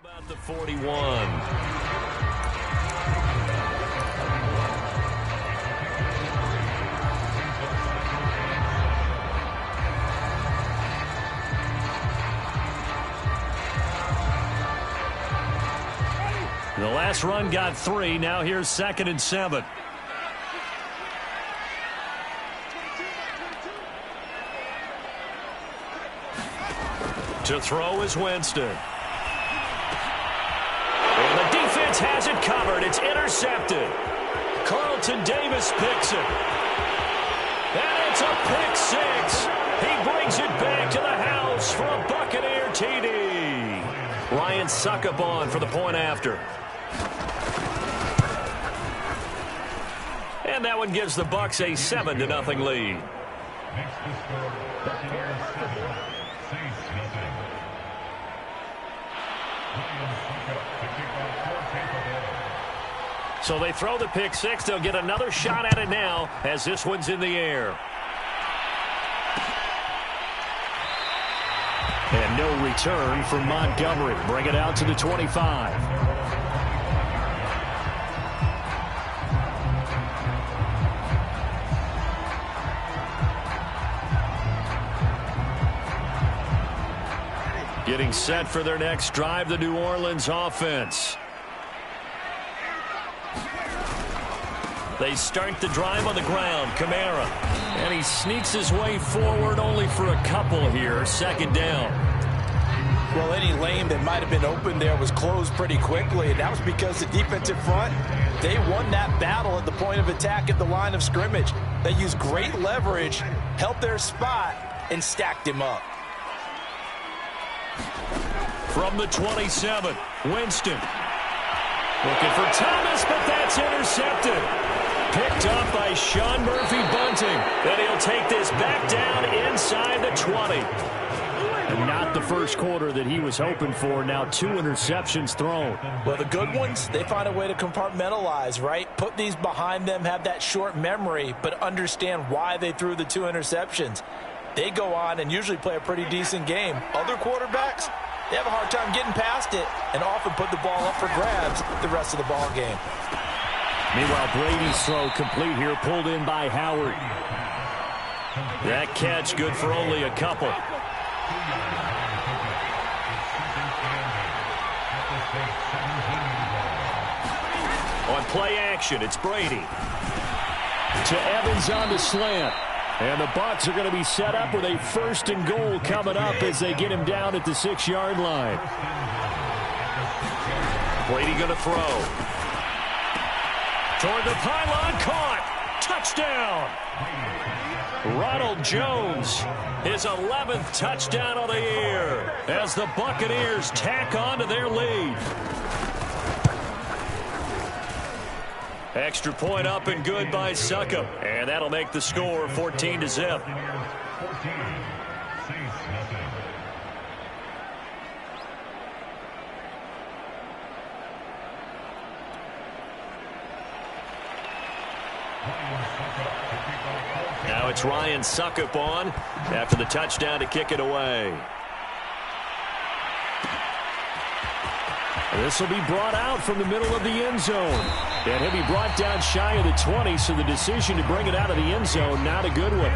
About the 41. The last run got 3. Now here's 2nd and 7. To throw is Winston. And the defense has it covered. It's intercepted. Carlton Davis picks it. And it's a pick 6. He brings it back to the house for a Buccaneer TD. Ryan Suckup on for the point after. And that one gives the Bucs a 7-0 lead. Next to score, Buccaneers 7, Saints nothing. So they throw the pick 6. They'll get another shot at it now as this one's in the air. And no return from Montgomery. Bring it out to the 25. Getting set for their next drive, the New Orleans offense. They start the drive on the ground. Kamara. And he sneaks his way forward only for a couple here. 2nd down. Well, any lane that might have been open there was closed pretty quickly. And that was because the defensive front, they won that battle at the point of attack at the line of scrimmage. They used great leverage, held their spot, and stacked him up. From the 27, Winston. Looking for Thomas, but that's intercepted. Picked up by Sean Murphy-Bunting. And he'll take this back down inside the 20. And not the first quarter that he was hoping for. Now 2 interceptions thrown. Well, the good ones, they find a way to compartmentalize, right? Put these behind them, have that short memory, but understand why they threw the 2 interceptions. They go on and usually play a pretty decent game. Other quarterbacks, they have a hard time getting past it and often put the ball up for grabs the rest of the ball game. Meanwhile, Brady's throw complete here, pulled in by Howard. That catch good for only a couple. On play action, it's Brady. To Evans on the slant. And the Bucs are going to be set up with a 1st and goal coming up as they get him down at the 6-yard line. Brady going to throw. Toward the pylon, caught. Touchdown. Ronald Jones, his 11th touchdown of the year as the Buccaneers tack on to their lead. Extra point up and good by Suckup. And that'll make the score 14-0. Now it's Ryan Suckup on after the touchdown to kick it away. This will be brought out from the middle of the end zone. And he'll be brought down shy of the 20, so the decision to bring it out of the end zone, not a good one.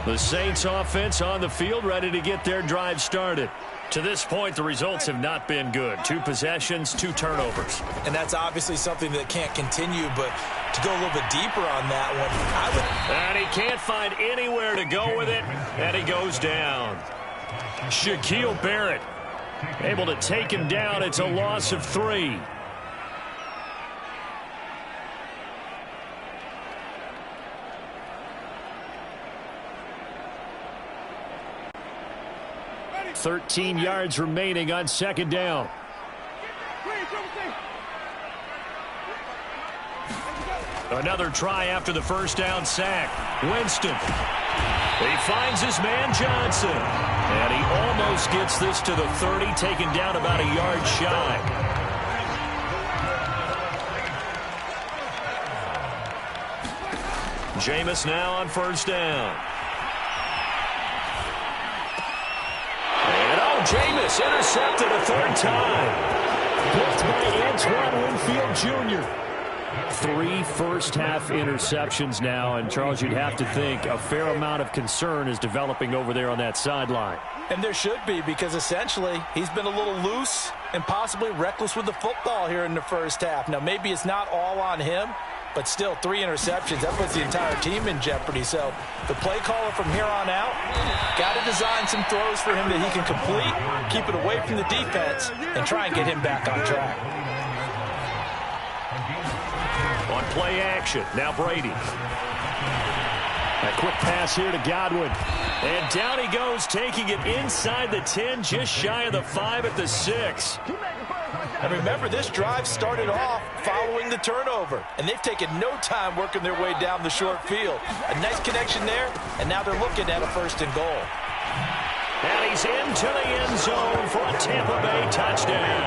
The Saints offense on the field, ready to get their drive started. To this point, the results have not been good. 2 possessions, 2 turnovers. And that's obviously something that can't continue, but to go a little bit deeper on that one, And he can't find anywhere to go with it, and he goes down. Shaquille Barrett able to take him down. It's a loss of 3. .13 yards remaining on 2nd down. Another try after the 1st down sack. Winston. He finds his man Johnson. And he almost gets this to the 30, taken down about a yard shy. Jameis now on first down. And Jameis intercepted a third time. Picked by Antoine Winfield Jr. 3 first-half interceptions now, and Charles, you'd have to think a fair amount of concern is developing over there on that sideline. And there should be, because essentially he's been a little loose and possibly reckless with the football here in the first half. Now, maybe it's not all on him, but still 3 interceptions. That puts the entire team in jeopardy. So the play caller from here on out got to design some throws for him that he can complete, keep it away from the defense, and try and get him back on track. On play action, now Brady. A quick pass here to Godwin. And down he goes, taking it inside the 10, just shy of the 5 at the 6. And remember, this drive started off following the turnover, and they've taken no time working their way down the short field. A nice connection there, and now they're looking at a 1st and goal. And he's into the end zone for a Tampa Bay touchdown.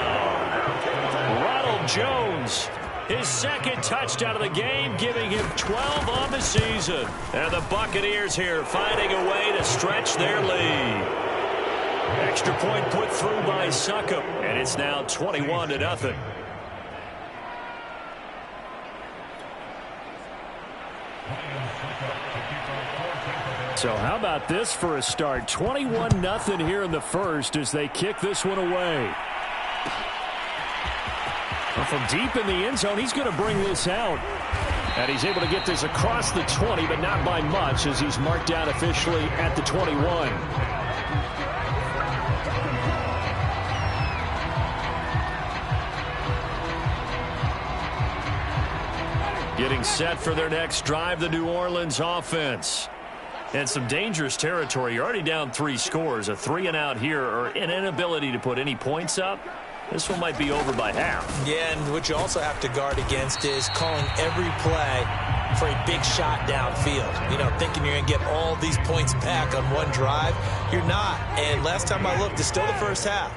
Ronald Jones, his 2nd touchdown of the game, giving him 12 on the season. And the Buccaneers here finding a way to stretch their lead. Extra point put through by Succop, and it's now 21-0. So how about this for a start? 21-0 here in the first as they kick this one away. Well, from deep in the end zone, he's going to bring this out. And he's able to get this across the 20, but not by much as he's marked down officially at the 21. Getting set for their next drive, the New Orleans offense. And some dangerous territory. You're already down 3 scores. A 3-and-out here, or an inability to put any points up. This one might be over by half. Yeah, and what you also have to guard against is calling every play for a big shot downfield. You know, thinking you're going to get all these points back on one drive. You're not. And last time I looked, it's still the first half.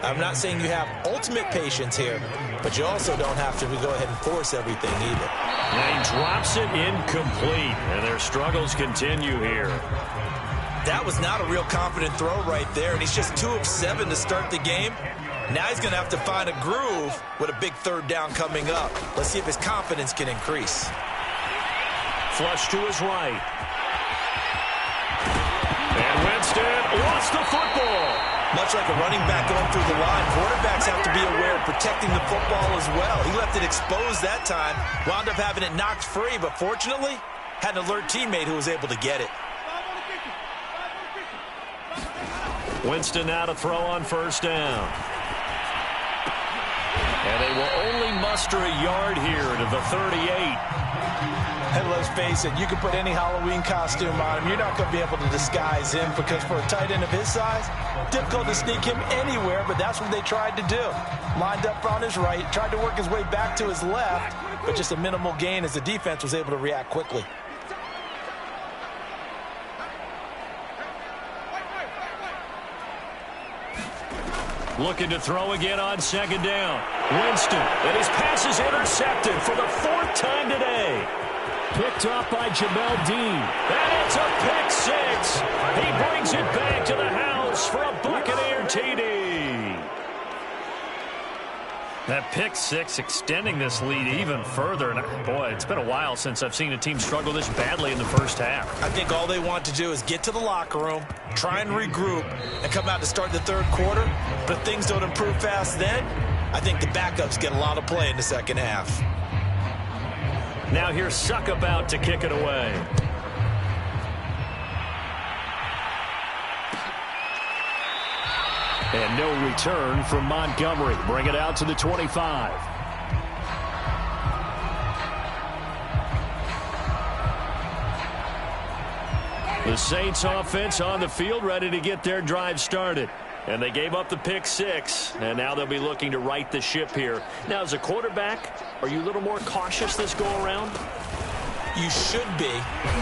I'm not saying you have ultimate patience here, but you also don't have to go ahead and force everything either. And he drops it incomplete, and their struggles continue here. That was not a real confident throw right there, and he's just 2 of 7 to start the game. Now he's going to have to find a groove with a big 3rd down coming up. Let's see if his confidence can increase. Flush to his right. And Winston lost the football. Much like a running back going through the line, quarterbacks have to be aware of protecting the football as well. He left it exposed that time, wound up having it knocked free, but fortunately, had an alert teammate who was able to get it. Winston now to throw on first down. And they will only muster a yard here to the 38. And let's face it, you can put any Halloween costume on him. You're not going to be able to disguise him because for a tight end of his size, difficult to sneak him anywhere, but that's what they tried to do. Lined up on his right, tried to work his way back to his left, but just a minimal gain as the defense was able to react quickly. Looking to throw again on 2nd down. Winston, and his pass is intercepted for the 4th time today. Picked up by Jamel Dean. And it's a pick 6. He brings it back to the house for a Buccaneer TD. That pick 6 extending this lead even further. And boy, it's been a while since I've seen a team struggle this badly in the first half. I think all they want to do is get to the locker room, try and regroup, and come out to start the 3rd quarter. But if things don't improve fast then, I think the backups get a lot of play in the 2nd half. Now here's Succop out to kick it away. And no return from Montgomery. Bring it out to the 25. The Saints offense on the field ready to get their drive started. And they gave up the pick 6, and now they'll be looking to right the ship here. Now, as a quarterback, are you a little more cautious this go-around? You should be,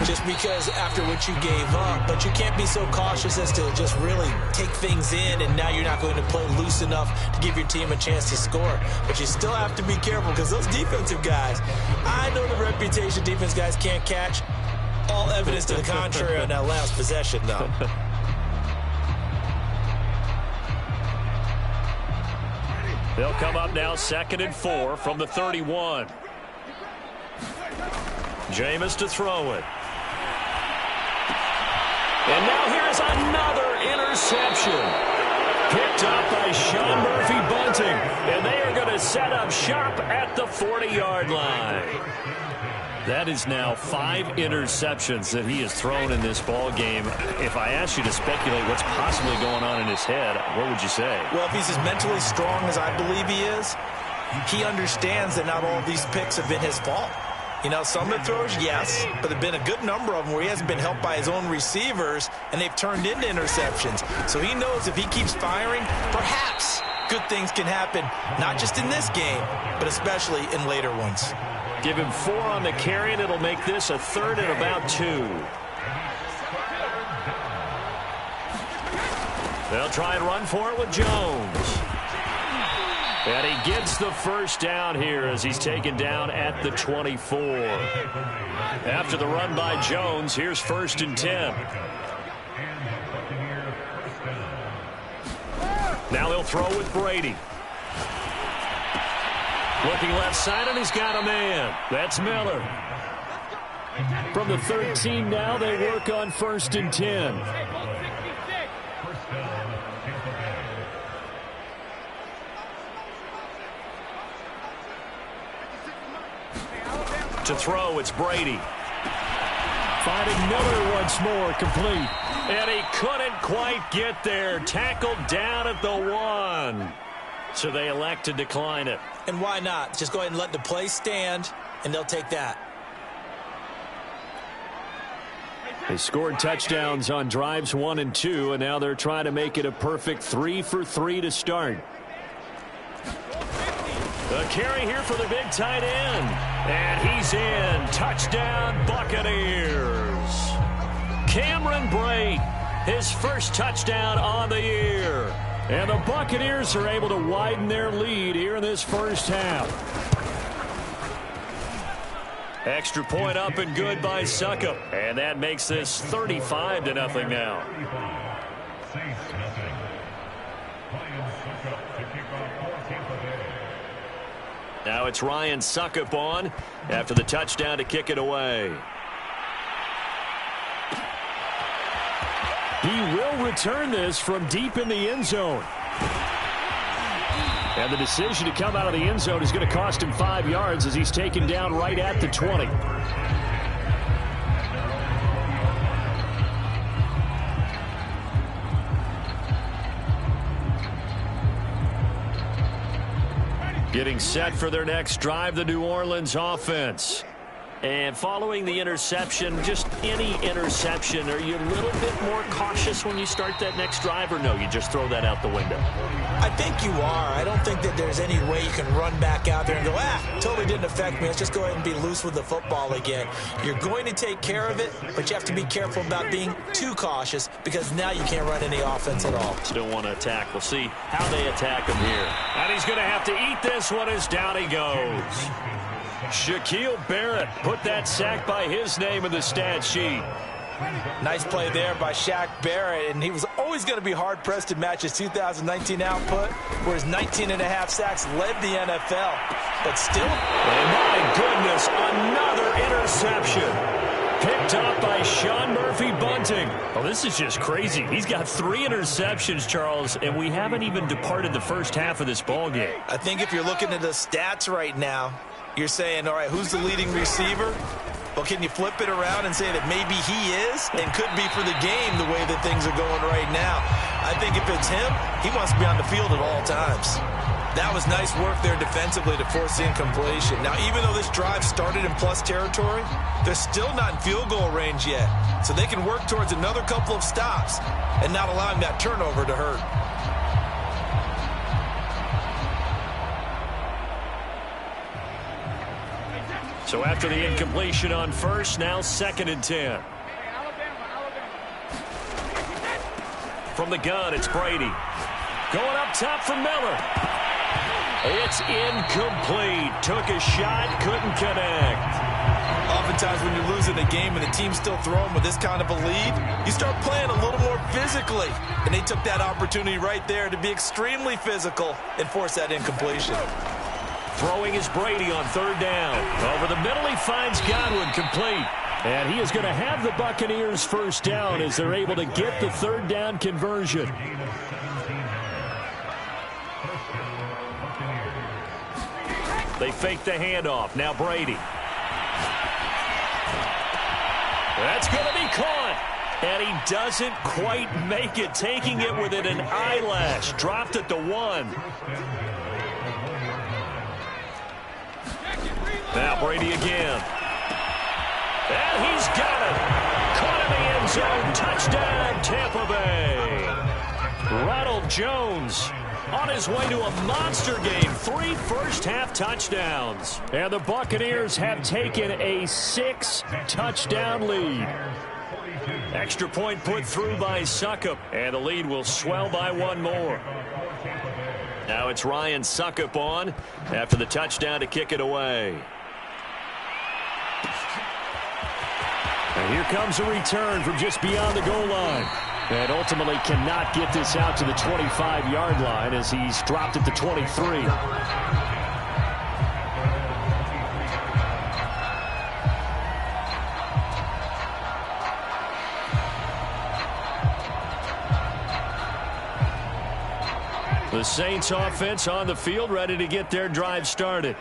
just because after what you gave up. But you can't be so cautious as to just really take things in, and now you're not going to play loose enough to give your team a chance to score. But you still have to be careful because those defensive guys, I know the reputation defense guys can't catch. All evidence to the contrary on that last possession, though. They'll come up now 2nd and 4 from the 31. Jameis to throw it. And now here's another interception. Picked up by Sean Murphy-Bunting. And they are going to set up shop at the 40-yard line. That is now 5 interceptions that he has thrown in this ball game. If I asked you to speculate what's possibly going on in his head, what would you say? Well, if he's as mentally strong as I believe he is, he understands that not all of these picks have been his fault. You know, some of the throws, yes, but there have been a good number of them where he hasn't been helped by his own receivers, and they've turned into interceptions. So he knows if he keeps firing, perhaps good things can happen, not just in this game, but especially in later ones. Give him 4 on the carry, and it'll make this a 3rd and about 2. They'll try and run for it with Jones. And he gets the first down here as he's taken down at the 24. After the run by Jones, here's 1st and 10. Now they'll throw with Brady. Looking left side, and he's got a man. That's Miller. From the 13 now, they work on 1st and 10. To throw, it's Brady. Finding Miller once more, complete. And he couldn't quite get there. Tackled down at the 1. So they elect to decline it. And why not? Just go ahead and let the play stand, and they'll take that. They scored touchdowns on drives 1 and 2, and now they're trying to make it a perfect 3 for 3 to start. The carry here for the big tight end. And he's in. Touchdown, Buccaneers. Cameron Brate, his first touchdown on the year. And the Buccaneers are able to widen their lead here in this first half. Extra point up and good by Succop. And that makes this 35-0 now. Now it's Ryan Succop on after the touchdown to kick it away. He will return this from deep in the end zone. And the decision to come out of the end zone is going to cost him 5 yards as he's taken down right at the 20. Getting set for their next drive, the New Orleans offense. And following the interception, just any interception, are you a little bit more cautious when you start that next drive, or no, you just throw that out the window? I think you are. I don't think that there's any way you can run back out there and go, totally didn't affect me. Let's just go ahead and be loose with the football again. You're going to take care of it, but you have to be careful about being too cautious because now you can't run any offense at all. Still want to attack. We'll see how they attack him here. And he's going to have to eat this one as down he goes. Shaquille Barrett put that sack by his name in the stat sheet. Nice play there by Shaq Barrett, and he was always going to be hard-pressed to match his 2019 output, where his 19.5 sacks led the NFL. But still, oh my goodness, another interception. Picked up by Sean Murphy-Bunting. Oh, this is just crazy. He's got 3 interceptions, Charles, and we haven't even departed the first half of this ball game. I think if you're looking at the stats right now, you're saying, all right, who's the leading receiver? Well, can you flip it around and say that maybe he is and could be for the game the way that things are going right now? I think if it's him, he wants to be on the field at all times. That was nice work there defensively to force the incompletion. Now, even though this drive started in plus territory, they're still not in field goal range yet. So they can work towards another couple of stops and not allowing that turnover to hurt. So after the incompletion on first, now 2nd and 10. From the gun, it's Brady. Going up top for Miller. It's incomplete. Took a shot, couldn't connect. Oftentimes when you're losing a game and the team's still throwing with this kind of a lead, you start playing a little more physically. And they took that opportunity right there to be extremely physical and force that incompletion. Throwing is Brady on third down. Over the middle, he finds Godwin, complete. And he is going to have the Buccaneers first down as they're able to get the third down conversion. They fake the handoff. Now Brady. That's going to be caught. And he doesn't quite make it, taking it within an eyelash. Dropped at the 1. Now Brady again. And he's got it. Caught in the end zone. Touchdown, Tampa Bay. Ronald Jones on his way to a monster game. 3 first-half touchdowns. And the Buccaneers have taken a 6-touchdown lead. Extra point put through by Succop. And the lead will swell by 1 more. Now it's Ryan Succop on after the touchdown to kick it away. And here comes a return from just beyond the goal line. And ultimately cannot get this out to the 25-yard line as he's dropped at the 23. The Saints offense on the field, ready to get their drive started.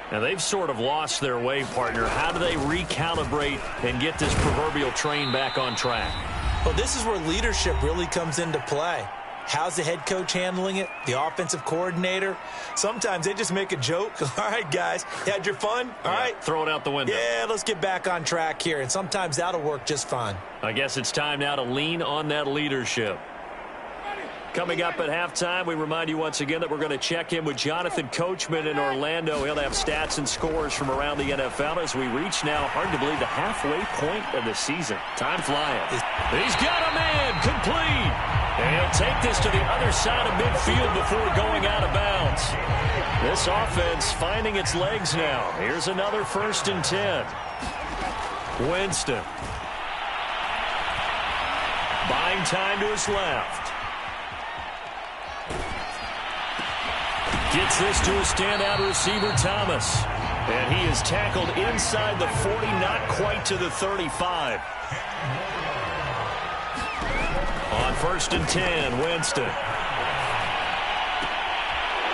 Now, they've sort of lost their way, partner. How do they recalibrate and get this proverbial train back on track? Well, this is where leadership really comes into play. How's the head coach handling it? The offensive coordinator? Sometimes they just make a joke. All right, guys, you had your fun? All right. Throw it out the window. Yeah, let's get back on track here. And sometimes that'll work just fine. I guess it's time now to lean on that leadership. Coming up at halftime, we remind you once again that we're going to check in with Jonathan Coachman in Orlando. He'll have stats and scores from around the NFL as we reach now, hard to believe, the halfway point of the season. Time flying. He's got a man, complete. And he'll take this to the other side of midfield before going out of bounds. This offense finding its legs now. Here's another 1st and 10. Winston. Buying time to his left. Gets this to a standout receiver, Thomas. And he is tackled inside the 40, not quite to the 35. On 1st and 10, Winston.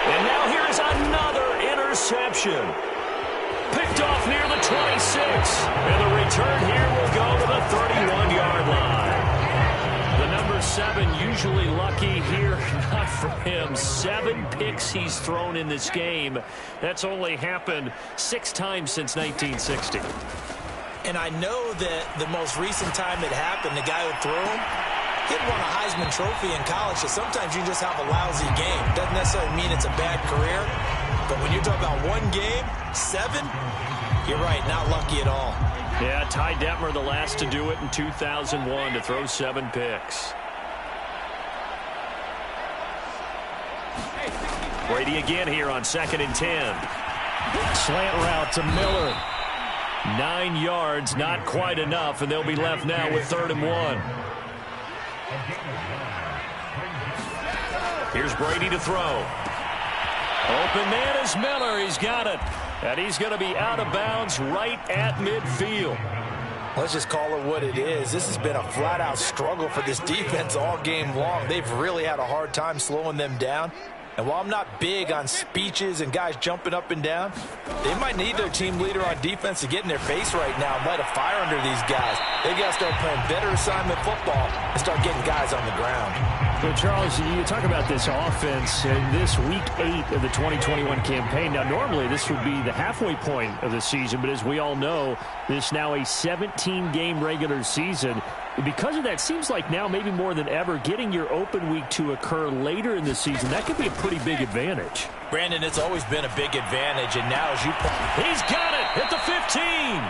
And now here's another interception. Picked off near the 26. And the return here will go to the 31-yard line. The number 7 usually lucky here. Not for him. 7 picks he's thrown in this game. That's only happened 6 times since 1960. And I know that the most recent time it happened, the guy who threw him, he'd won a Heisman Trophy in college, so sometimes you just have a lousy game. Doesn't necessarily mean it's a bad career, but when you're talking about 1 game, 7, you're right, not lucky at all. Yeah, Ty Detmer the last to do it in 2001 to throw 7 picks. Brady again here on 2nd and 10. Slant route to Miller. 9 yards, not quite enough, and they'll be left now with 3rd and 1. Here's Brady to throw. Open man is Miller. He's got it. And he's going to be out of bounds right at midfield. Let's just call it what it is. This has been a flat-out struggle for this defense all game long. They've really had a hard time slowing them down. And while I'm not big on speeches and guys jumping up and down, they might need their team leader on defense to get in their face right now and light a fire under these guys. They've got to start playing better assignment football and start getting guys on the ground. So, Charles, you talk about this offense in this Week 8 of the 2021 campaign. Now, normally this would be the halfway point of the season, but as we all know, this now a 17-game regular season. Because of that, seems like now maybe more than ever, getting your open week to occur later in the season, that could be a pretty big advantage. Brandon, it's always been a big advantage, and now as you point, he's got it at the 15.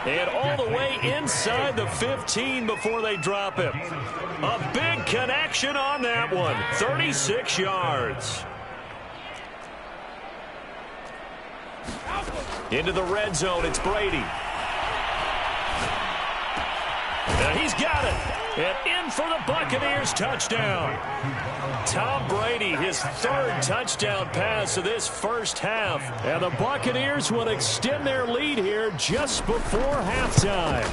And all the way inside the 15 before they drop him. A big connection on that one. 36 yards. Into the red zone, it's Brady. And he's got it. And in for the Buccaneers touchdown. Tom Brady, his third touchdown pass of this first half. And the Buccaneers will extend their lead here just before halftime.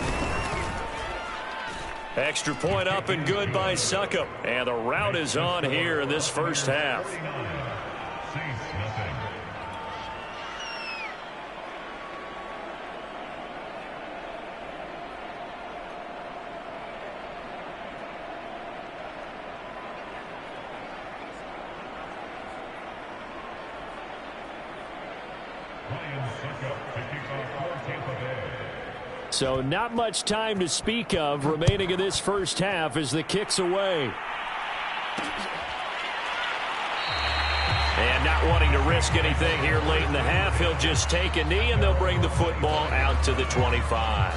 Extra point up and good by Succop. And the rout is on here in this first half. So not much time to speak of remaining in this first half as the kick's away. And not wanting to risk anything here late in the half, he'll just take a knee and they'll bring the football out to the 25.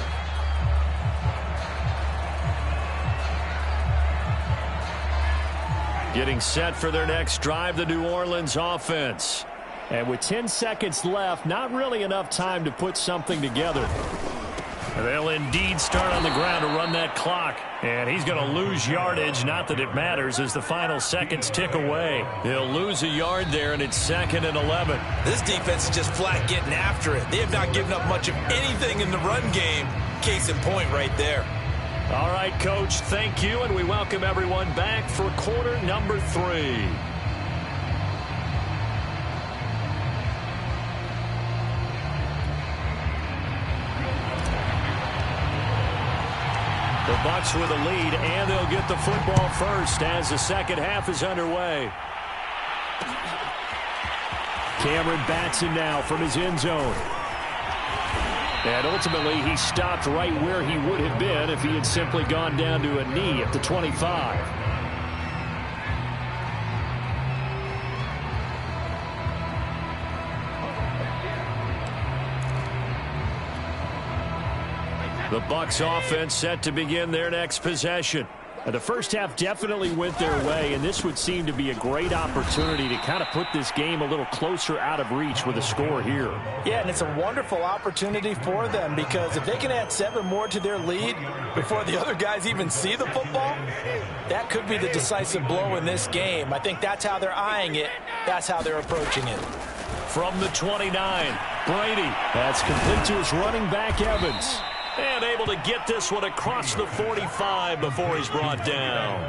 Getting set for their next drive, the New Orleans offense. And with 10 seconds left, not really enough time to put something together. They'll indeed start on the ground to run that clock. And he's going to lose yardage, not that it matters, as the final seconds tick away. He'll lose a yard there, and it's 2nd and 11. This defense is just flat getting after it. They have not given up much of anything in the run game. Case in point right there. All right, Coach, thank you, and we welcome everyone back for quarter number 3. The Bucs with a lead, and they'll get the football first as the second half is underway. Cameron Batson now from his end zone. And ultimately, he stopped right where he would have been if he had simply gone down to a knee at the 25. The Bucs offense set to begin their next possession. The first half definitely went their way, and this would seem to be a great opportunity to kind of put this game a little closer out of reach with a score here. Yeah, and it's a wonderful opportunity for them because if they can add 7 more to their lead before the other guys even see the football, that could be the decisive blow in this game. I think that's how they're eyeing it. That's how they're approaching it. From the 29, Brady. That's complete to his running back, Evans. And able to get this one across the 45 before he's brought down.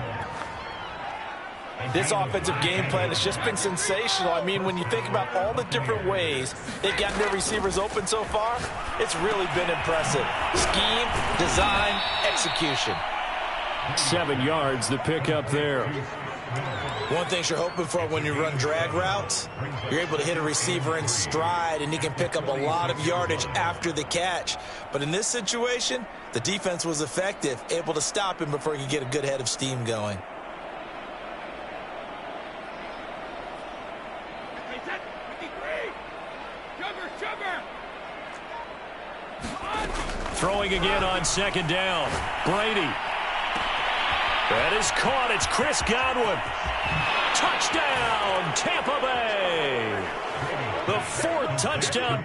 This offensive game plan has just been sensational. I mean, when you think about all the different ways they've gotten their receivers open so far, it's really been impressive. Scheme, design, execution. 7 yards, the pickup there. One thing you're hoping for when you run drag routes, you're able to hit a receiver in stride, and he can pick up a lot of yardage after the catch. But in this situation, the defense was effective, able to stop him before he could get a good head of steam going. Throwing again on 2nd down. Brady. That is caught. It's Chris Godwin. Touchdown, Tampa Bay. The 4th touchdown.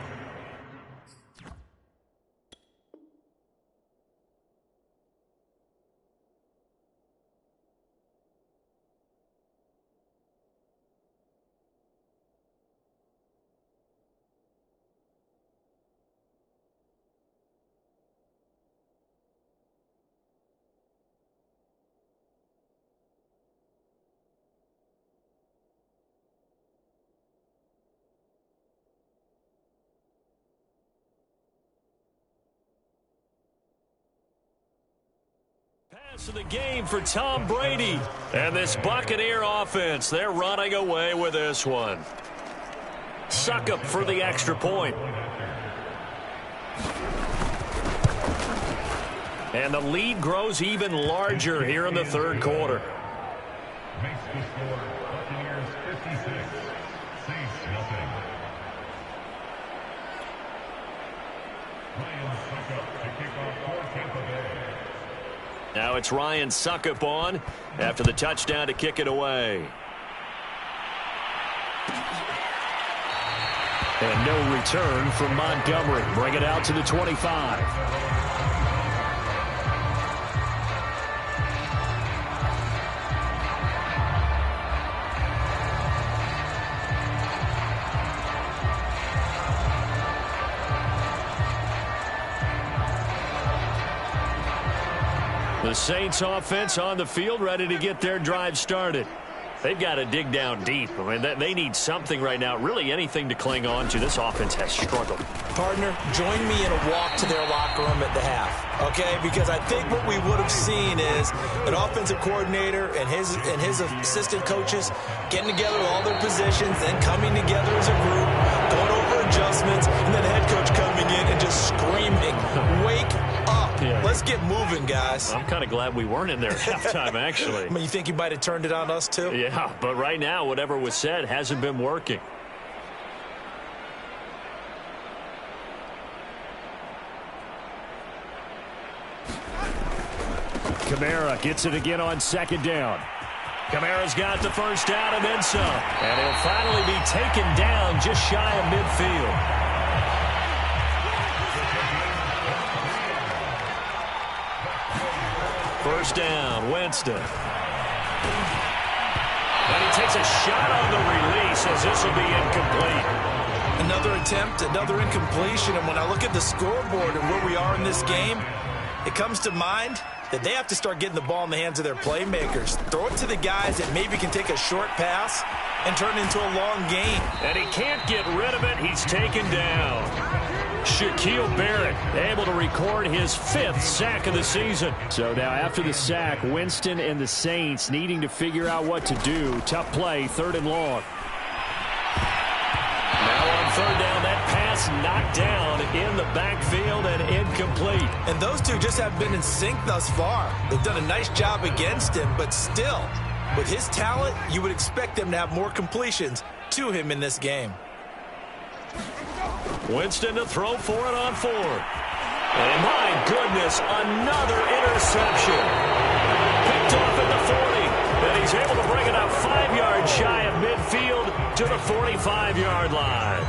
Pass of the game for Tom Brady. And this Buccaneer offense, they're running away with this one. Succop for the extra point. And the lead grows even larger here in the 3rd quarter. Makes the score Buccaneers 56, Saints nothing. Ryan Succop to kick off for Tampa Bay. Now it's Ryan Succop on after the touchdown to kick it away. And no return from Montgomery. Bring it out to the 25. The Saints offense on the field, ready to get their drive started. They've got to dig down deep. I mean, they need something right now, really anything to cling on to. This offense has struggled. Partner, join me in a walk to their locker room at the half, okay? Because I think what we would have seen is an offensive coordinator and his assistant coaches getting together with all their positions, then coming together as a group, going over adjustments, and then the head coach coming in and just screaming, "Wake up. Yeah. Let's get moving, guys." I'm kind of glad we weren't in there at halftime, actually. I mean, you think he might have turned it on us, too? Yeah, but right now, whatever was said hasn't been working. Kamara gets it again on second down. Kamara's got the first down and then some. And he'll finally be taken down just shy of midfield. First down, Winston. And he takes a shot on the release as this will be incomplete. Another attempt, another incompletion. And when I look at the scoreboard and where we are in this game, it comes to mind that they have to start getting the ball in the hands of their playmakers. Throw it to the guys that maybe can take a short pass and turn it into a long gain. And he can't get rid of it. He's taken down. Shaquille Barrett able to record his 5th sack of the season. So now after the sack, Winston and the Saints needing to figure out what to do. Tough play, 3rd and long. Now on 3rd down, that pass knocked down in the backfield and incomplete. And those two just haven't been in sync thus far. They've done a nice job against him, but still, with his talent, you would expect them to have more completions to him in this game. Winston to throw for it on 4. And my goodness, another interception. Picked off at the 40. And he's able to bring it up 5 yards shy of midfield to the 45-yard line.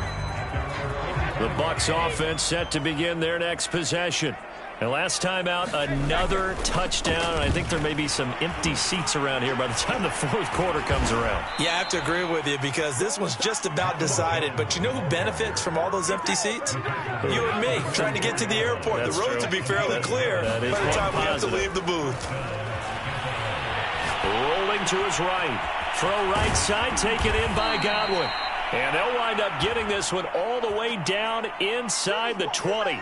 The Bucs offense set to begin their next possession. And last time out, another touchdown. I think there may be some empty seats around here by the time the 4th quarter comes around. Yeah, I have to agree with you because this one's just about decided. But you know who benefits from all those empty seats? You and me, trying to get to the airport. The roads will be fairly clear by the time we have to leave the booth. Rolling to his right. Throw right side, taken in by Godwin. And they'll wind up getting this one all the way down inside the 20.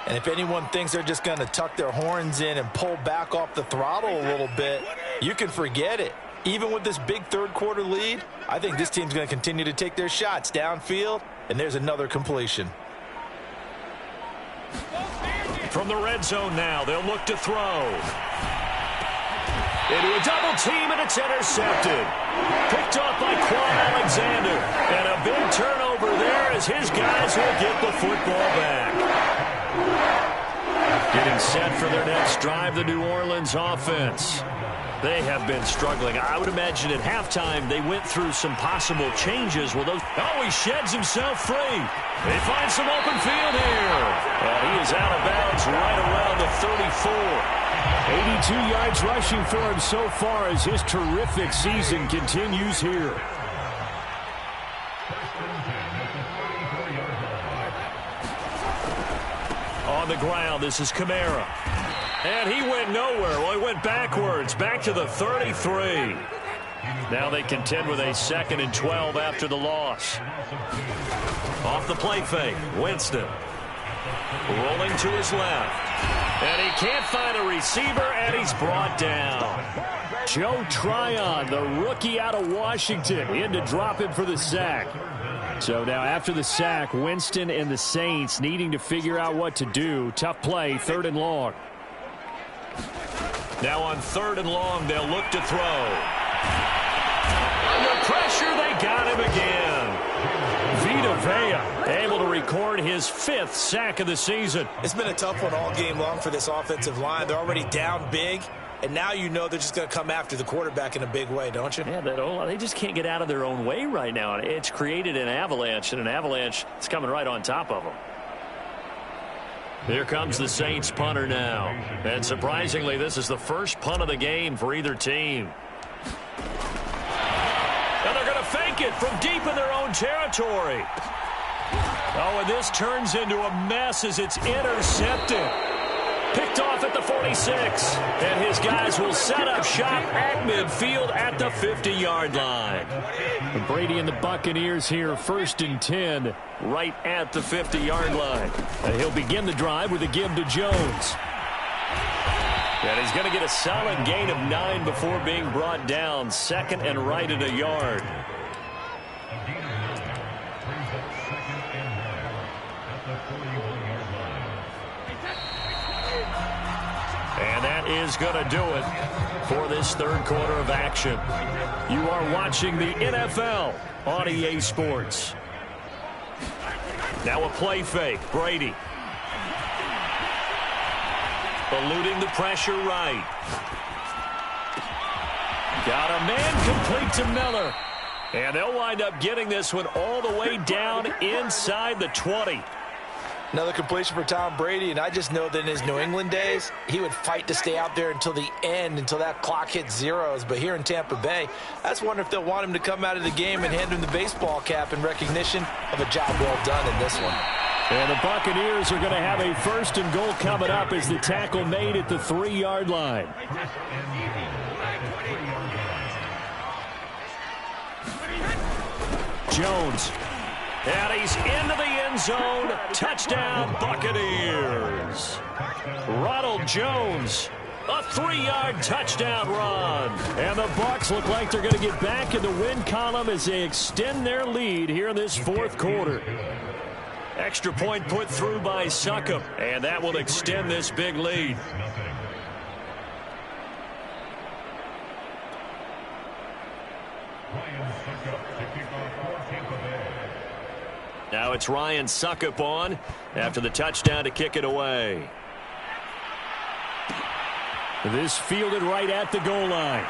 And if anyone thinks they're just going to tuck their horns in and pull back off the throttle a little bit, you can forget it. Even with this big 3rd quarter lead, I think this team's going to continue to take their shots downfield, and there's another completion. From the red zone now, they'll look to throw. Into a double team, and it's intercepted. Picked off by Quan Alexander. And a big turnover there as his guys will get the football back. Getting set for their next drive, the New Orleans offense. They have been struggling. I would imagine at halftime they went through some possible changes. Well, he sheds himself free. They find some open field here. And he is out of bounds right around the 34. 82 yards rushing for him so far as his terrific season continues here. On the ground, this is Kamara. And he went nowhere. Well, he went backwards, back to the 33. Now they contend with a 2nd and 12 after the loss. Off the play fake, Winston. Rolling to his left. And he can't find a receiver, and he's brought down. Joe Tryon, the rookie out of Washington, in to drop him for the sack. So now after the sack, Winston and the Saints needing to figure out what to do. Tough play, 3rd and long. Now on 3rd and long, they'll look to throw. Under pressure, they got him again. Vita Vea able to record his 5th sack of the season. It's been a tough one all game long for this offensive line. They're already down big. and now you know they're just going to come after the quarterback in a big way, don't you? Yeah, they just can't get out of their own way right now. It's created an avalanche, and an avalanche is coming right on top of them. Here comes the Saints punter now. And surprisingly, this is the first punt of the game for either team. And they're going to fake it from deep in their own territory. Oh, and this turns into a mess as it's intercepted. Picked off at the 46. And his guys will set up shop at midfield at the 50-yard line. Brady and the Buccaneers here, 1st and 10, right at the 50-yard line. And he'll begin the drive with a give to Jones. And he's going to get a solid gain of 9 before being brought down. 2nd and right at a yard. And that is going to do it for this third quarter of action. You are watching the NFL on EA Sports. Now a play fake. Brady. Eluding the pressure right. Got a man complete to Miller. And they'll wind up getting this one all the way down inside the 20. Another completion for Tom Brady, and I just know that in his New England days, he would fight to stay out there until the end, until that clock hit zeros. But here in Tampa Bay, I just wonder if they'll want him to come out of the game and hand him the baseball cap in recognition of a job well done in this one. And the Buccaneers are going to have a 1st and goal coming up as the tackle made at the 3-yard line. Jones. And he's into the end zone. Touchdown, Buccaneers. Ronald Jones, a 3-yard touchdown run. And the Bucs look like they're going to get back in the win column as they extend their lead here in this 4th quarter. Extra point put through by Succop, and that will extend this big lead. Now it's Ryan Succop on after the touchdown to kick it away. This fielded right at the goal line.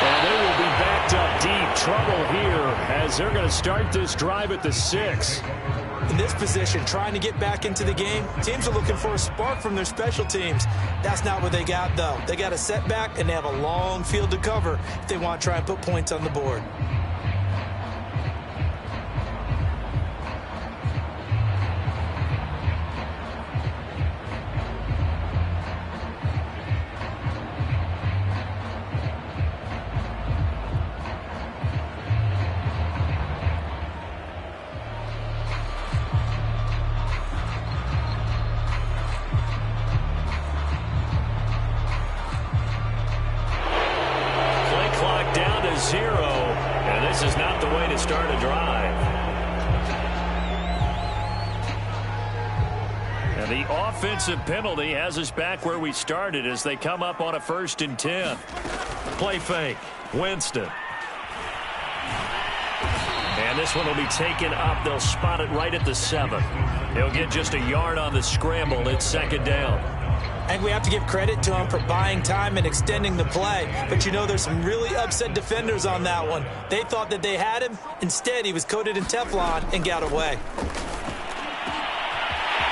And they will be backed up deep. Trouble here as they're going to start this drive at the 6. In this position, trying to get back into the game, teams are looking for a spark from their special teams. That's not what they got, though. They got a setback, and they have a long field to cover if they want to try and put points on the board. Offensive penalty has us back where we started as they come up on a 1st and 10. Play fake. Winston. And this one will be taken up. They'll spot it right at the 7. He'll get just a yard on the scramble. It's 2nd down. I think we have to give credit to him for buying time and extending the play. But you know there's some really upset defenders on that one. They thought that they had him. Instead, he was coated in Teflon and got away.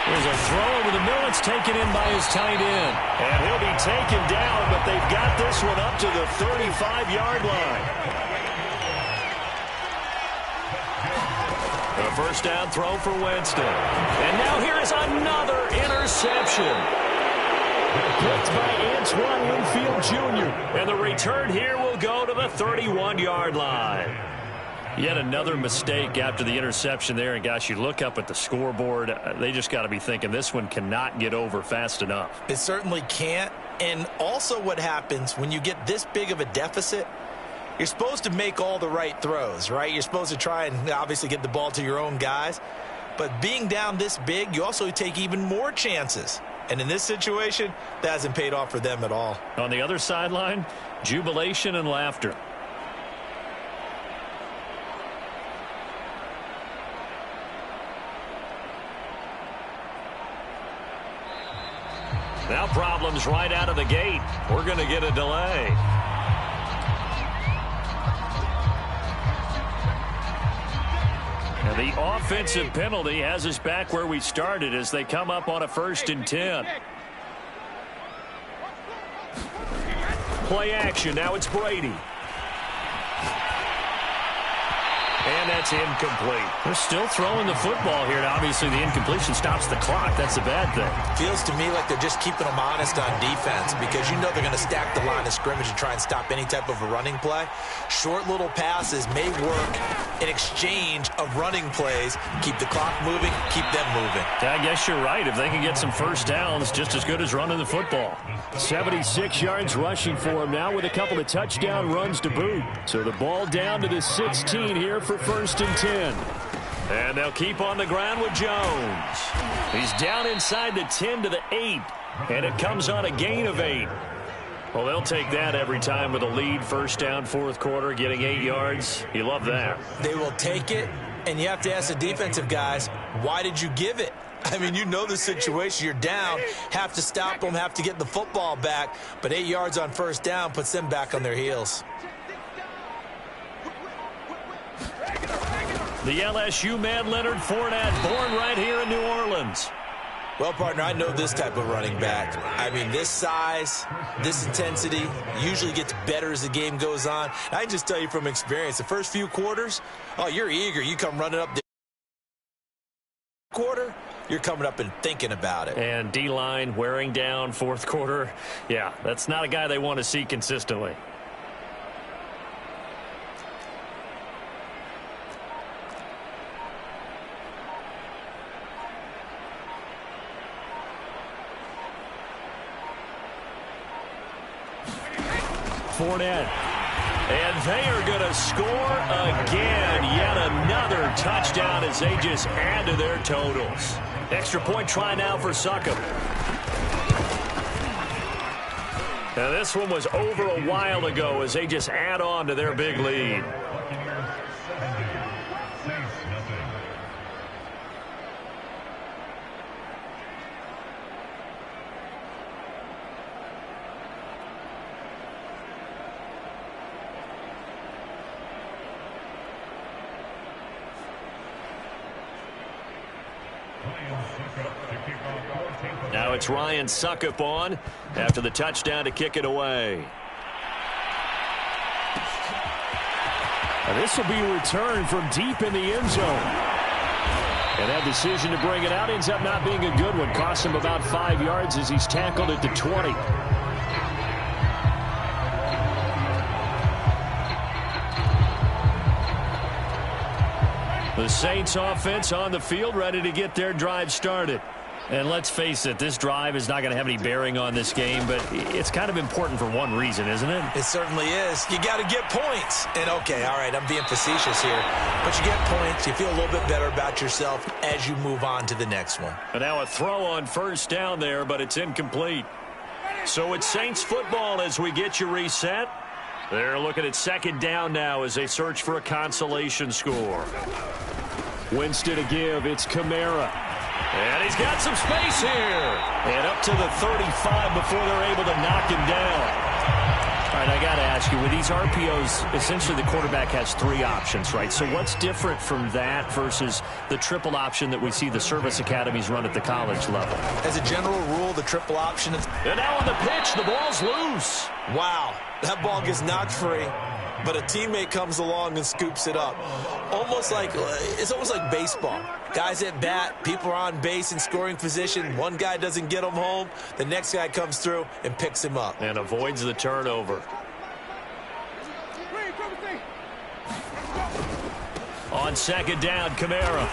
There's a throw over the middle. It's taken in by his tight end. And he'll be taken down, but they've got this one up to the 35-yard line. A 1st down throw for Winston. And now here is another interception. Picked by Antoine Winfield Jr. And the return here will go to the 31-yard line. Yet another mistake after the interception there. And, gosh, you look up at the scoreboard, they just got to be thinking this one cannot get over fast enough. It certainly can't. And also what happens when you get this big of a deficit, you're supposed to make all the right throws, right? You're supposed to try and obviously get the ball to your own guys. But being down this big, you also take even more chances. And in this situation, that hasn't paid off for them at all. On the other sideline, jubilation and laughter. Now problems right out of the gate. We're going to get a delay. And the offensive penalty has us back where we started as they come up on a 1st and 10. Play action. Now it's Brady. And that's incomplete. They're still throwing the football here. Now, obviously, the incompletion stops the clock. That's a bad thing. Feels to me like they're just keeping them honest on defense because you know they're going to stack the line of scrimmage and try and stop any type of a running play. Short little passes may work in exchange of running plays. Keep the clock moving, keep them moving. I guess you're right. If they can get some first downs, just as good as running the football. 76 yards rushing for him now with a couple of touchdown runs to boot. So the ball down to the 16 here for 1st and 10. And they'll keep on the ground with Jones. He's down inside the 10 to the 8. And it comes on a gain of 8. Well, they'll take that every time with a lead. 1st down, 4th quarter, getting 8 yards. You love that. They will take it, and you have to ask the defensive guys, why did you give it? I mean, you know the situation. You're down, have to stop them, have to get the football back. But 8 yards on 1st down puts them back on their heels. The LSU man, Leonard Fournette, born right here in New Orleans. Well, partner, I know this type of running back. I mean, this size, this intensity usually gets better as the game goes on. I can just tell you from experience, the first few quarters, oh, you're eager. You come running up the quarter, you're coming up and thinking about it. And D-line wearing down 4th quarter. Yeah, that's not a guy they want to see consistently. Fournette. And they are going to score again. Yet another touchdown as they just add to their totals. Extra point try now for Succop. Now this one was over a while ago as they just add on to their big lead. Now it's Ryan Succop on after the touchdown to kick it away. And this will be returned from deep in the end zone. And that decision to bring it out ends up not being a good one. Cost him about 5 yards as he's tackled at the 20. The Saints offense on the field, ready to get their drive started. And let's face it, this drive is not going to have any bearing on this game, but it's kind of important for one reason, isn't it? It certainly is. You got to get points. And, okay, all right, I'm being facetious here. But you get points. You feel a little bit better about yourself as you move on to the next one. And now a throw on 1st down there, but it's incomplete. So it's Saints football as we get you reset. They're looking at 2nd down now as they search for a consolation score. Winston to give. It's Kamara. And he's got some space here. And up to the 35 before they're able to knock him down. All right, I got to ask you, with these RPOs, essentially the quarterback has 3 options, right? So what's different from that versus the triple option that we see the service academies run at the college level? As a general rule, the triple option is... And now on the pitch, the ball's loose. Wow, that ball gets knocked free, but a teammate comes along and scoops it up. It's almost like baseball. Guys at bat, people are on base in scoring position. One guy doesn't get him home. The next guy comes through and picks him up. And avoids the turnover. On 2nd down, Kamara.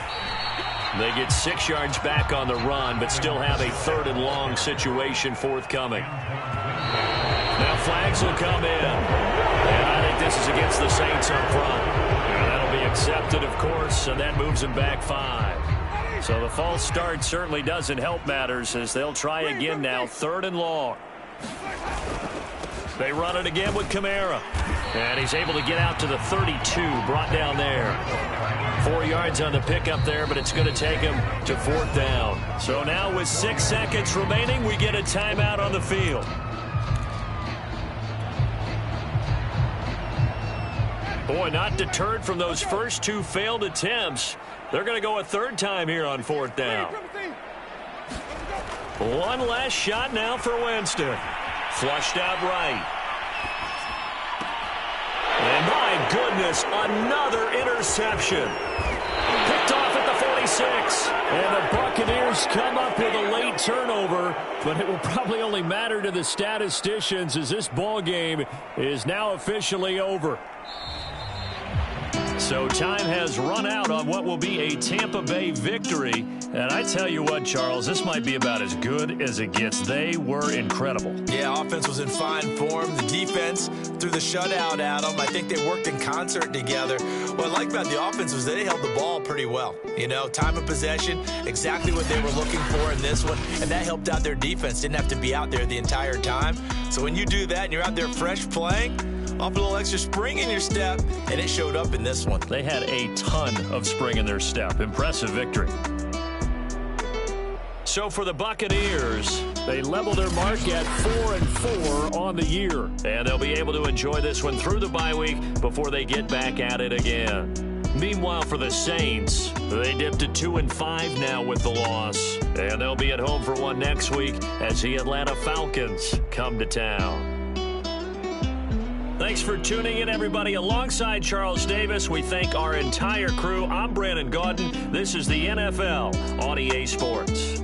They get 6 yards back on the run, but still have a 3rd and long situation forthcoming. Now flags will come in. And I think this is against the Saints up front. And that'll be accepted, of course, and that moves them back 5. So the false start certainly doesn't help matters as they'll try again now, 3rd and long. They run it again with Kamara. And he's able to get out to the 32, brought down there. 4 yards on the pickup there, but it's going to take him to 4th down. So now with 6 seconds remaining, we get a timeout on the field. Boy, not deterred from those first 2 failed attempts. They're going to go a 3rd time here on 4th down. One last shot now for Winston. Flushed out right. And my goodness, another interception. Picked off at the 46. And the Buccaneers come up with a late turnover, but it will probably only matter to the statisticians as this ball game is now officially over. So time has run out on what will be a Tampa Bay victory. And I tell you what, Charles, this might be about as good as it gets. They were incredible. Yeah, offense was in fine form. The defense threw the shutout at them. I think they worked in concert together. What I like about the offense was they held the ball pretty well. You know, time of possession, exactly what they were looking for in this one. And that helped out their defense. Didn't have to be out there the entire time. So when you do that and you're out there fresh playing, off a little extra spring in your step, and it showed up in this one. They had a ton of spring in their step. Impressive victory. So for the Buccaneers, they level their mark at 4-4 on the year. And they'll be able to enjoy this one through the bye week before they get back at it again. Meanwhile, for the Saints, they dipped to 2-5 now with the loss. And they'll be at home for one next week as the Atlanta Falcons come to town. Thanks for tuning in, everybody. Alongside Charles Davis, we thank our entire crew. I'm Brandon Gaudin. This is the NFL on EA Sports.